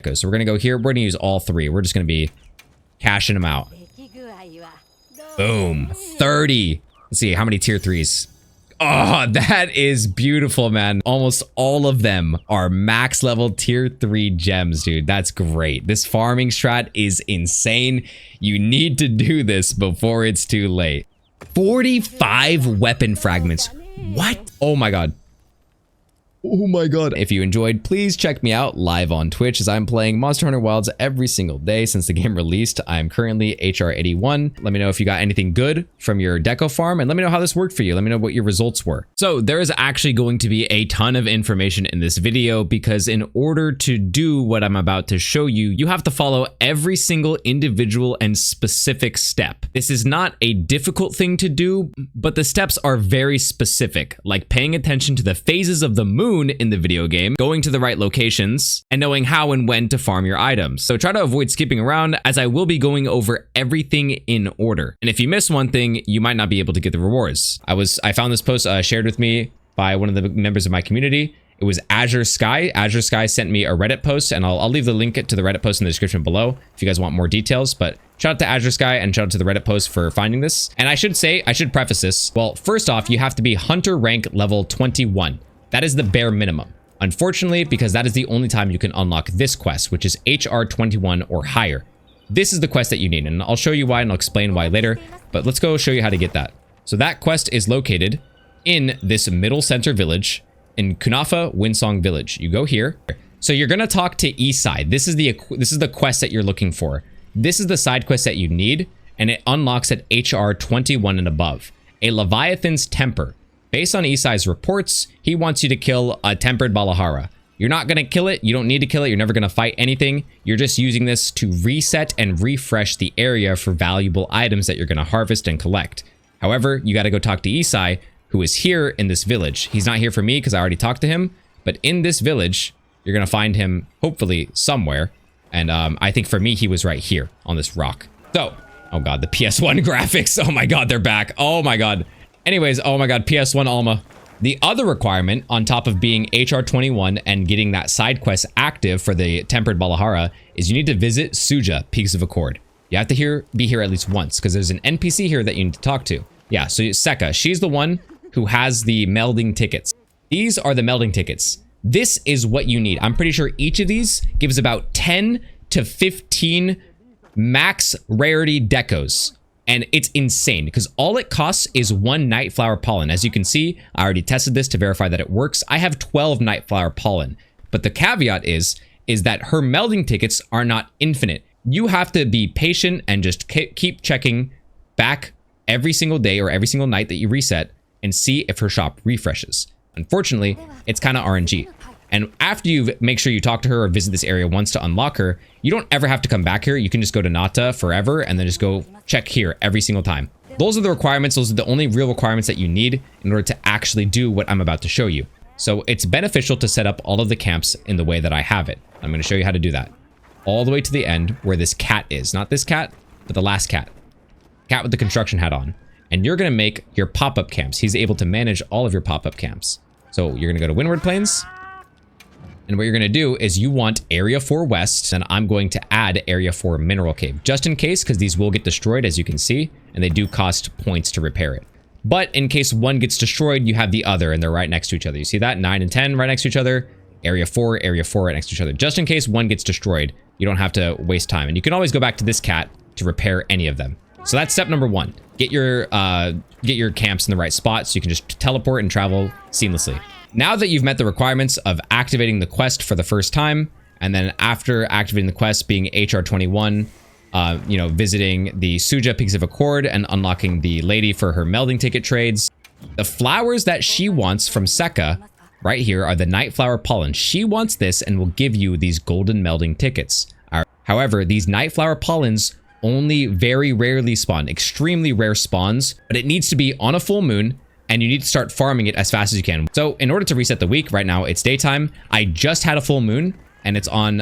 So we're going to go here. We're going to use all three. We're just going to be cashing them out. Boom. 30. Let's see, how many tier 3s? Oh, that is beautiful, man. Almost all of them are max level tier 3 gems, dude. That's great. This farming strat is insane. You need to do this before it's too late. 45 weapon fragments. What? Oh my god. Oh my god. If you enjoyed, please check me out live on Twitch as I'm playing Monster Hunter Wilds every single day since the game released. I'm currently HR 81. Let me know if you got anything good from your deco farm and let me know how this worked for you. Let me know what your results were. So there is actually going to be a ton of information in this video because in order to do what I'm about to show you, you have to follow every single individual and specific step. This is not a difficult thing to do, but the steps are very specific, like paying attention to the phases of the moon in the video game, going to the right locations, and knowing how and when to farm your items. So try to avoid skipping around as I will be going over everything in order. And if you miss one thing, you might not be able to get the rewards. I found this post shared with me by one of the members of my community. It was azureskyae. azureskyae sent me a Reddit post, and I'll leave the link to the Reddit post in the description below if you guys want more details. But shout out to azureskyae and shout out to the Reddit post for finding this. And I should preface this. Well, first off, you have to be hunter rank level 21. That is the bare minimum. Unfortunately, because that is the only time you can unlock this quest, which is HR 21 or higher. This is the quest that you need, and I'll show you why and I'll explain why later, but let's go show you how to get that. So that quest is located in this middle center village in Kunafa Windsong Village. You go here. So you're gonna talk to Eastside. This is the quest that you're looking for. This is the side quest that you need, and it unlocks at HR 21 and above. A Leviathan's Temper. Based on Isai's reports, he wants you to kill a tempered Balahara. You're not going to kill it. You don't need to kill it. You're never going to fight anything. You're just using this to reset and refresh the area for valuable items that you're going to harvest and collect. However, you got to go talk to Isai, who is here in this village. He's not here for me because I already talked to him. But in this village, you're going to find him hopefully somewhere. And I think for me, he was right here on this rock. So, oh god, the PS1 graphics. Oh my god, they're back. Oh my god. Anyways, oh my god, PS1 Alma. The other requirement on top of being HR 21 and getting that side quest active for the Tempered Balahara is you need to visit Suja, Peaks of Accord. You have to be here at least once because there's an NPC here that you need to talk to. Yeah, so Sekka, she's the one who has the melding tickets. These are the melding tickets. This is what you need. I'm pretty sure each of these gives about 10 to 15 max rarity decos. And it's insane because all it costs is 1 Nightflower Pollen. As you can see, I already tested this to verify that it works. I have 12 Nightflower Pollen. But the caveat is that her melding tickets are not infinite. You have to be patient and just keep checking back every single day or every single night that you reset and see if her shop refreshes. Unfortunately, it's kind of RNG. And after you make sure you talk to her or visit this area once to unlock her, you don't ever have to come back here. You can just go to Nata forever and then just go check here every single time. Those are the requirements. Those are the only real requirements that you need in order to actually do what I'm about to show you. So it's beneficial to set up all of the camps in the way that I have it. I'm going to show you how to do that. All the way to the end where this cat is. Not this cat, but the last cat. Cat with the construction hat on. And you're going to make your pop-up camps. He's able to manage all of your pop-up camps. So you're going to go to Windward Plains. And what you're going to do is you want Area 4 West, and I'm going to add Area 4 Mineral Cave, just in case, because these will get destroyed, as you can see, and they do cost points to repair it. But in case one gets destroyed, you have the other, and they're right next to each other. You see that? 9 and 10 right next to each other, Area 4 right next to each other. Just in case one gets destroyed, you don't have to waste time. And you can always go back to this cat to repair any of them. So that's step number 1. Get your camps in the right spot so you can just teleport and travel seamlessly. Now that you've met the requirements of activating the quest for the first time, and then after activating the quest being HR 21, visiting the Suja Peaks of Accord and unlocking the lady for her melding ticket trades, the flowers that she wants from Sekka right here are the Nightflower Pollen. She wants this and will give you these Golden Melding Tickets. However, these Nightflower Pollens only very rarely spawn, extremely rare spawns, but it needs to be on a full moon and you need to start farming it as fast as you can. So in order to reset the week, right now it's daytime. I just had a full moon and it's on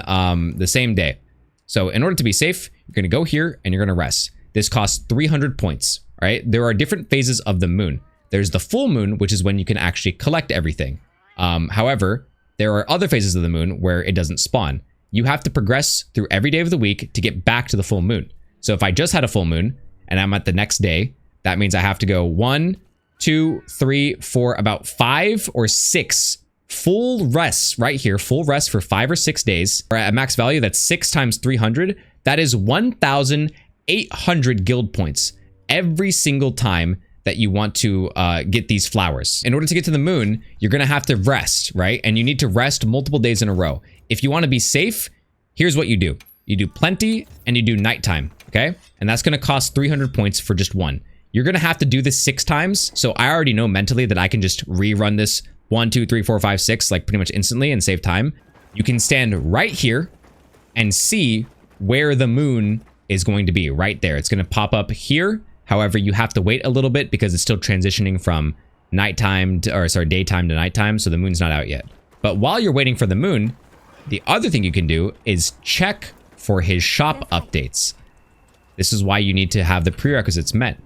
the same day. So in order to be safe, you're gonna go here and you're gonna rest. This costs 300 points, all right? There are different phases of the moon. There's the full moon, which is when you can actually collect everything. However, there are other phases of the moon where it doesn't spawn. you have to progress through every day of the week to get back to the full moon. So if I just had a full moon and I'm at the next day, that means I have to go 1, 2, 3, 4, about 5 or 6 full rests right here, full rest for 5 or 6 days. Or at max value, that's 6 times 300. That is 1,800 guild points every single time that you want to get these flowers. In order to get to the moon, you're gonna have to rest, right? And you need to rest multiple days in a row. If you wanna be safe, here's what you do. You do plenty and you do nighttime, okay? And that's gonna cost 300 points for just one. You're gonna have to do this 6 times. So I already know mentally that I can just rerun this 1, 2, 3, 4, 5, 6, like pretty much instantly and save time. You can stand right here and see where the moon is going to be right there. It's going to pop up here. However, you have to wait a little bit because it's still transitioning from daytime to nighttime. So the moon's not out yet. But while you're waiting for the moon, the other thing you can do is check for his shop updates. This is why you need to have the prerequisites met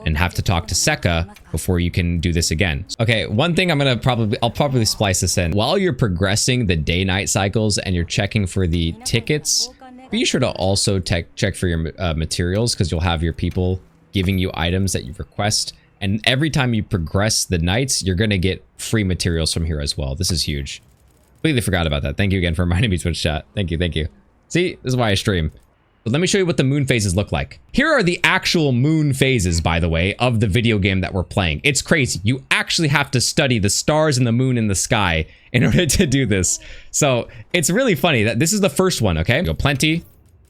and have to talk to Sekka before you can do this again. Okay, one thing I'll probably splice this in. While you're progressing the day-night cycles and you're checking for the tickets, be sure to also check for your materials, because you'll have your people giving you items that you request. And every time you progress the nights, you're gonna get free materials from here as well. This is huge. Completely forgot about that. Thank you again for reminding me, Twitch chat. Thank you, thank you. See, this is why I stream. But let me show you what the moon phases look like. Here are the actual moon phases, by the way, of the video game that we're playing. It's crazy. You actually have to study the stars and the moon in the sky in order to do this. So it's really funny that this is the first one, okay? You go plenty,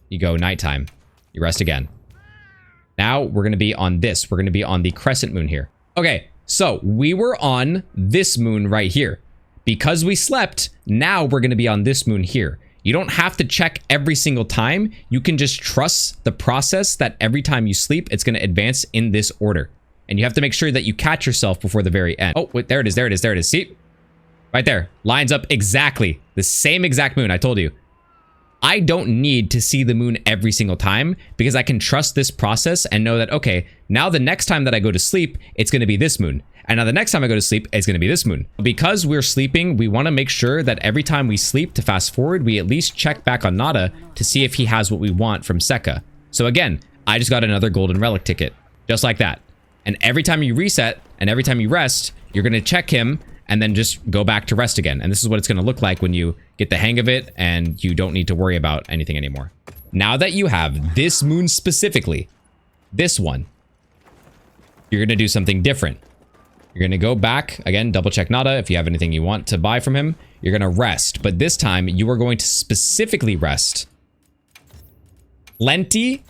you go nighttime, you rest again. Now we're gonna be on this. We're gonna be on the crescent moon here. Okay, so we were on this moon right here. Because we slept, now we're gonna be on this moon here. You don't have to check every single time. You can just trust the process that every time you sleep, it's going to advance in this order. And you have to make sure that you catch yourself before the very end. Oh, wait, there it is, there it is, there it is. See? Right there. Lines up exactly. The same exact moon, I told you. I don't need to see the moon every single time because I can trust this process and know that, okay, now the next time that I go to sleep, it's going to be this moon. And now the next time I go to sleep, it's going to be this moon. Because we're sleeping, we want to make sure that every time we sleep, to fast forward, we at least check back on Nata to see if he has what we want from Sekka. So again, I just got another golden relic ticket, just like that. And every time you reset and every time you rest, you're going to check him and then just go back to rest again. And this is what it's going to look like when you get the hang of it and you don't need to worry about anything anymore. Now that you have this moon specifically, this one, you're going to do something different. You're going to go back, again, double check Nata if you have anything you want to buy from him. You're going to rest, but this time you are going to specifically rest plenty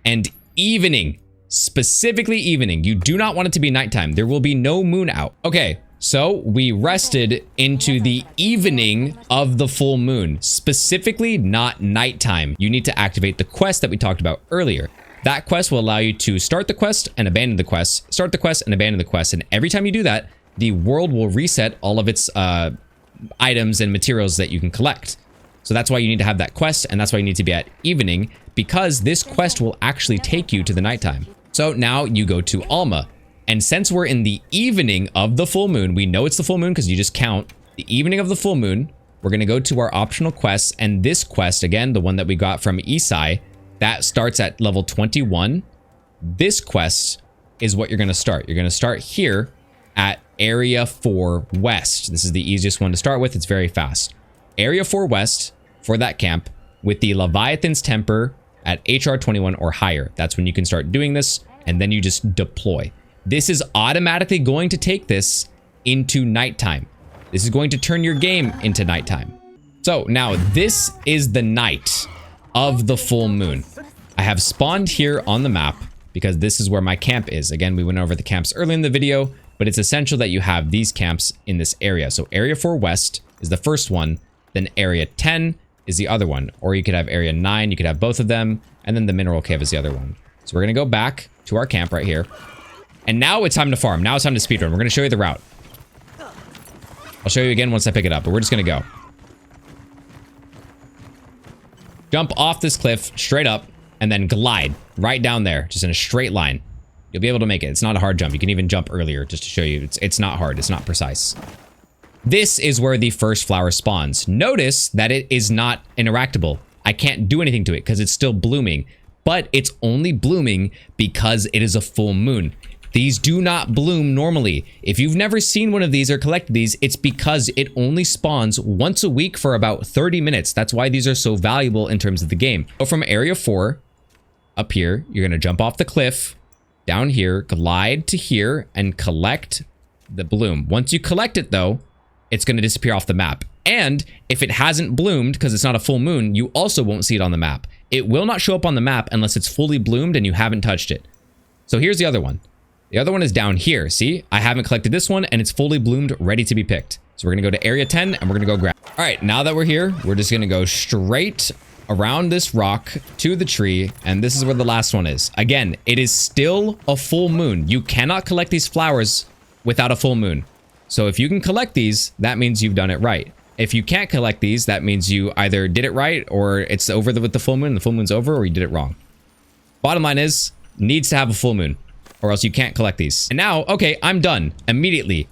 and evening. Specifically evening. You do not want it to be nighttime. There will be no moon out. Okay, so we rested into the evening of the full moon. Specifically not nighttime. You need to activate the quest that we talked about earlier. That quest will allow you to start the quest and abandon the quest, start the quest and abandon the quest. And every time you do that, the world will reset all of its items and materials that you can collect. So that's why you need to have that quest, and that's why you need to be at evening, because this quest will actually take you to the nighttime. So now you go to Alma. And since we're in the evening of the full moon, we know it's the full moon because you just count the evening of the full moon. We're going to go to our optional quests, and this quest, again, the one that we got from Isai, that starts at level 21. This quest is what you're going to start. You're going to start here at Area 4 West. This is the easiest one to start with. It's very fast. Area 4 West for that camp with the Leviathan's Temper at HR 21 or higher. That's when you can start doing this, and then you just deploy. This is automatically going to take this into nighttime. This is going to turn your game into nighttime. So now this is the night of the full moon. I have spawned here on the map because this is where my camp is. Again, we went over the camps early in the video, but it's essential that you have these camps in this area. So Area 4 West is the first one, then Area 10 is the other one, or you could have Area 9, you could have both of them, and then the Mineral Cave is the other one. So we're gonna go back to our camp right here, and now it's time to farm. Now it's time to speedrun. We're gonna show you the route. I'll show you again once I pick it up, but we're just gonna go. Jump off this cliff straight up and then glide right down there, just in a straight line. You'll be able to make it. It's not a hard jump. You can even jump earlier just to show you. It's not hard. It's not precise. This is where the first flower spawns. Notice that it is not interactable. I can't do anything to it because it's still blooming, but it's only blooming because it is a full moon. These do not bloom normally. If you've never seen one of these or collected these, it's because it only spawns once a week for about 30 minutes. That's why these are so valuable in terms of the game. So from area 4, up here, you're gonna jump off the cliff, down here, glide to here, and collect the bloom. Once you collect it though, it's gonna disappear off the map. And if it hasn't bloomed, because it's not a full moon, you also won't see it on the map. It will not show up on the map unless it's fully bloomed and you haven't touched it. So here's the other one. The other one is down here. See, I haven't collected this one and it's fully bloomed, ready to be picked. So we're gonna go to area 10 and we're gonna go grab. All right, now that we're here, we're just gonna go straight around this rock to the tree. And this is where the last one is. Again, it is still a full moon. You cannot collect these flowers without a full moon. So if you can collect these, that means you've done it right. If you can't collect these, that means you either did it right or it's over with the full moon, the full moon's over, or you did it wrong. Bottom line is, needs to have a full moon, or else you can't collect these. And now, okay, I'm done. Immediately,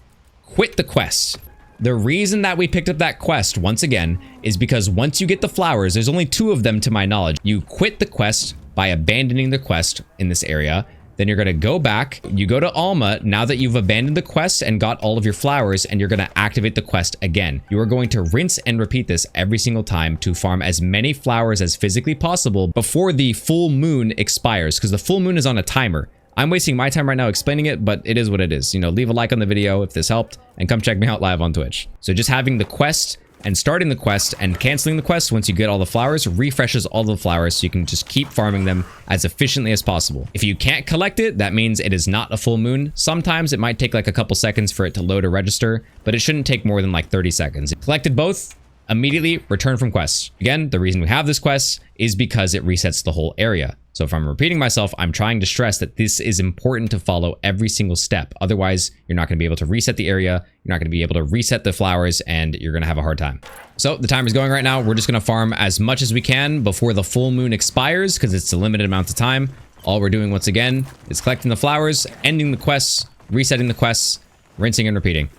quit the quest. The reason that we picked up that quest, once again, is because once you get the flowers, there's only 2 of them to my knowledge. You quit the quest by abandoning the quest in this area. Then you're gonna go back, you go to Alma, now that you've abandoned the quest and got all of your flowers, and you're gonna activate the quest again. You are going to rinse and repeat this every single time to farm as many flowers as physically possible before the full moon expires, because the full moon is on a timer. I'm wasting my time right now explaining it, but it is what it is. You know, leave a like on the video if this helped, and come check me out live on Twitch. So just having the quest and starting the quest and canceling the quest once you get all the flowers refreshes all the flowers, so you can just keep farming them as efficiently as possible. If you can't collect it, that means it is not a full moon. Sometimes it might take like a couple seconds for it to load or register, but it shouldn't take more than like 30 seconds. Collected both, immediately return from quests. Again, the reason we have this quest is because it resets the whole area. So if I'm repeating myself, I'm trying to stress that this is important to follow every single step. Otherwise, you're not going to be able to reset the area. You're not going to be able to reset the flowers, and you're going to have a hard time. So the timer's going right now. We're just going to farm as much as we can before the full moon expires, because it's a limited amount of time. All we're doing once again is collecting the flowers, ending the quests, resetting the quests, rinsing and repeating.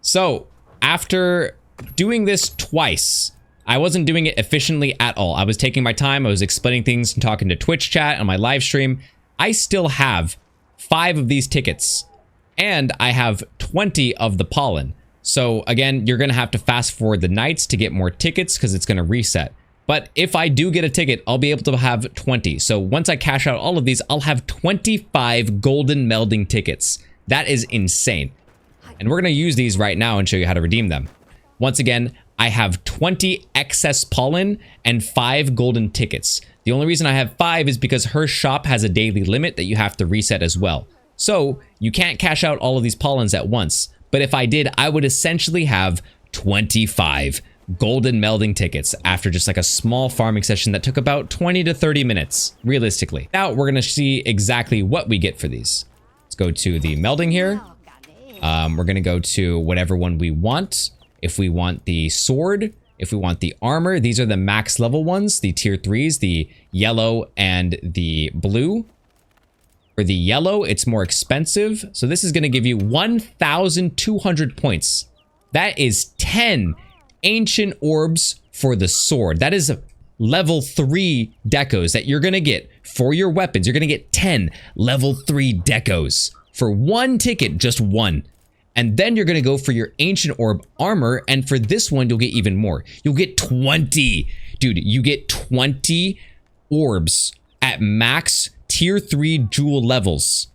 So after doing this twice, I wasn't doing it efficiently at all. I was taking my time. I was explaining things and talking to Twitch chat on my live stream. I still have 5 of these tickets, and I have 20 of the pollen. So again, you're going to have to fast forward the nights to get more tickets because it's going to reset. But if I do get a ticket, I'll be able to have 20. So once I cash out all of these, I'll have 25 Golden Melding Tickets. That is insane. And we're going to use these right now and show you how to redeem them. Once again, I have 20 excess pollen and 5 golden tickets. The only reason I have 5 is because her shop has a daily limit that you have to reset as well. So you can't cash out all of these pollens at once. But if I did, I would essentially have 25 golden melding tickets after just like a small farming session that took about 20 to 30 minutes, realistically. Now we're gonna see exactly what we get for these. Let's go to the melding here. We're gonna go to whatever one we want. If we want the sword, if we want the armor, these are the max level ones, the tier 3s, the yellow and the blue. For the yellow, it's more expensive. So this is going to give you 1,200 points. That is 10 ancient orbs for the sword. That is level 3 decos that you're going to get for your weapons. You're going to get 10 level 3 decos for 1 ticket, just 1. And then you're going to go for your ancient orb armor. And for this one, you'll get even more. You'll get 20. Dude, you get 20 orbs at max tier 3 jewel levels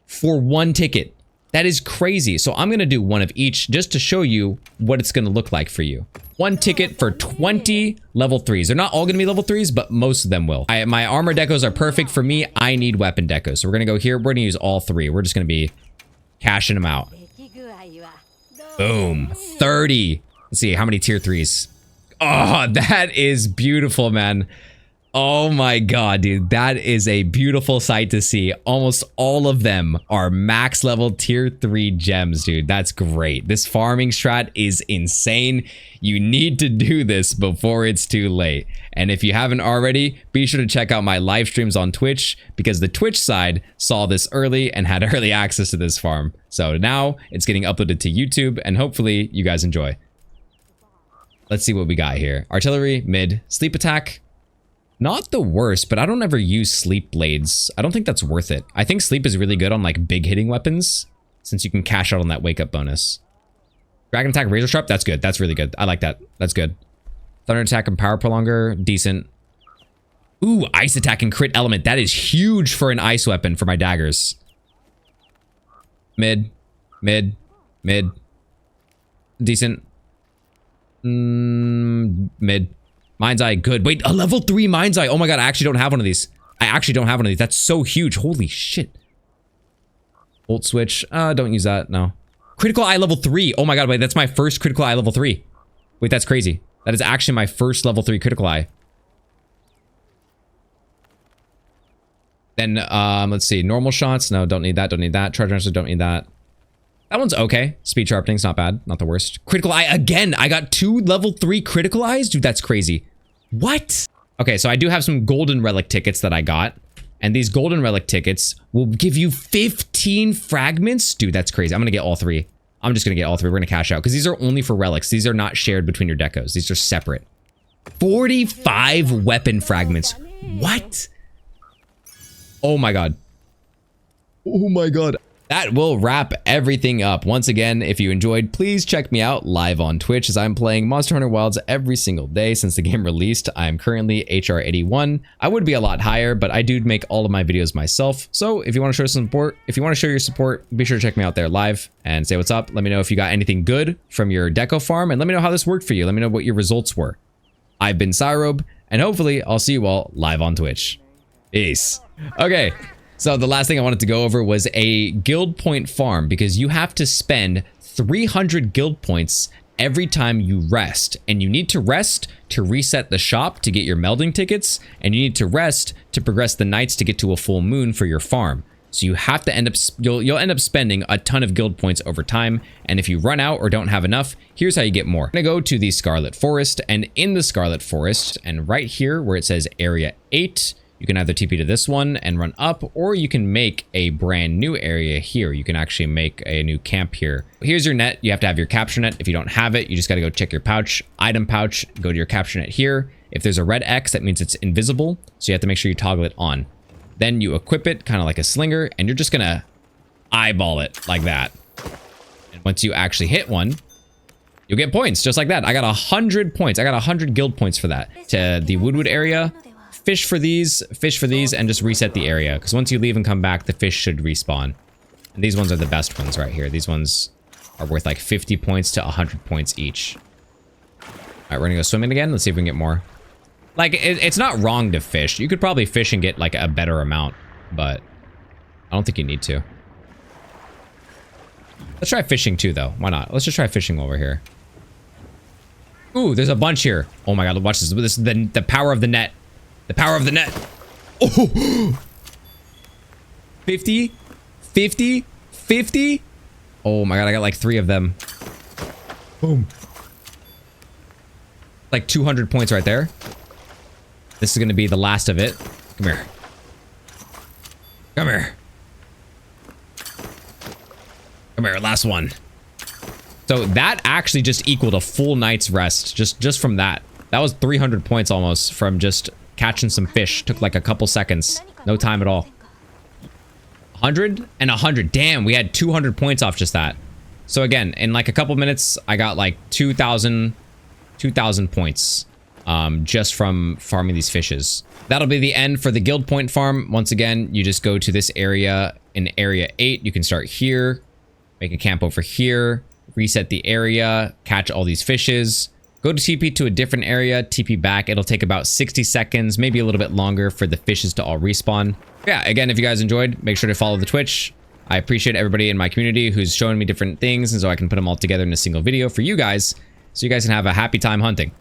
for 1 ticket. That is crazy. So I'm going to do one of each just to show you what it's going to look like for you. 1 ticket for 20 level 3s. They're not all going to be level 3s, but most of them will. My armor decos are perfect for me. I need weapon decos. So we're going to go here. We're going to use all 3. We're just going to be cashing them out. Boom. 30. Let's see how many tier 3s. Oh, that is beautiful, man. Oh my god, dude. That is a beautiful sight to see. Almost all of them are max level tier 3 gems, dude. That's great. This farming strat is insane. You need to do this before it's too late. And if you haven't already, be sure to check out my live streams on Twitch, because the Twitch side saw this early and had early access to this farm. So now it's getting uploaded to YouTube, and hopefully you guys enjoy. Let's see what we got here. Artillery, mid, sleep attack. Not the worst, but I don't ever use sleep blades. I don't think that's worth it. I think sleep is really good on like big hitting weapons, since you can cash out on that wake up bonus. Dragon attack, razor sharp, that's good. That's really good. I like that. That's good. Thunder attack and power prolonger, decent. Ooh, ice attack and crit element. That is huge for an ice weapon for my daggers. Mid, mid, mid. Decent. Mid. Mind's Eye, good. Wait, a level 3 Mind's Eye. Oh my god, I actually don't have one of these. I actually don't have one of these. That's so huge. Holy shit. Volt switch. Don't use that. No. Critical Eye level 3. Oh my god, wait, that's my first critical eye level 3. Wait, that's crazy. That is actually my first level 3 critical eye. Then, let's see. Normal shots. No, don't need that. Don't need that. Charge answer, don't need that. That one's okay. Speed sharpening's not bad. Not the worst. Critical eye again. I got 2 level 3 critical eyes. Dude, that's crazy. What? Okay, so I do have some golden relic tickets that I got. And these golden relic tickets will give you 15 fragments. Dude, that's crazy. I'm going to get all 3. I'm just going to get all 3. We're going to cash out because these are only for relics. These are not shared between your decos. These are separate. 45 weapon fragments. What? Oh my god. Oh my god. That will wrap everything up. Once again, if you enjoyed, please check me out live on Twitch, as I'm playing Monster Hunter Wilds every single day since the game released. I'm currently HR 81. I would be a lot higher, but I do make all of my videos myself. So if you want to show some support, your support, be sure to check me out there live and say what's up. Let me know if you got anything good from your deco farm, and let me know how this worked for you. Let me know what your results were. I've been SYROBE, and hopefully I'll see you all live on Twitch. Peace. Okay. So the last thing I wanted to go over was a guild point farm, because you have to spend 300 guild points every time you rest, and you need to rest to reset the shop to get your melding tickets, and you need to rest to progress the nights to get to a full moon for your farm. So you have to end up, you'll end up spending a ton of guild points over time, and if you run out or don't have enough, here's how you get more. I'm gonna go to the Scarlet Forest, and in the Scarlet Forest, and right here where it says Area 8, you can either TP to this one and run up, or you can make a brand new area here. You can actually make a new camp here. Here's your net. You have to have your capture net. If you don't have it, you just got to go check your pouch, item pouch, go to your capture net here. If there's a red X, that means it's invisible. So you have to make sure you toggle it on. Then you equip it kind of like a slinger, and you're just going to eyeball it like that. And once you actually hit one, you'll get points just like that. I got 100 points. I got 100 guild points for that. To the Woodwood area. Fish for these, and just reset the area, because once you leave and come back, the fish should respawn. And these ones are the best ones right here. These ones are worth like 50 points to 100 points each. All right, we're gonna go swimming again. Let's see if we can get more. Like, it's not wrong to fish. You could probably fish and get like a better amount, but I don't think you need to. Let's try fishing too, though. Why not? Let's just try fishing while we're here. Ooh, there's a bunch here. Oh my god, watch this. This is the power of the net. The power of the net. Oh, 50, 50, 50. Oh my god, I got like 3 of them. Boom. Like 200 points right there. This is going to be the last of it. Come here. Come here. Come here, last one. So that actually just equaled a full night's rest. Just from that. That was 300 points almost from just catching some fish. Took like a couple seconds. No time at all. 100 and 100. Damn, we had 200 points off just that. So again, in like a couple minutes, I got like 2,000 points just from farming these fishes. That'll be the end for the guild point farm. Once again, you just go to this area in Area 8. You can start here, make a camp over here, reset the area, catch all these fishes. Go to TP to a different area, TP back. It'll take about 60 seconds, maybe a little bit longer for the fishes to all respawn. Yeah, again, if you guys enjoyed, make sure to follow the Twitch. I appreciate everybody in my community who's showing me different things, and so I can put them all together in a single video for you guys, so you guys can have a happy time hunting.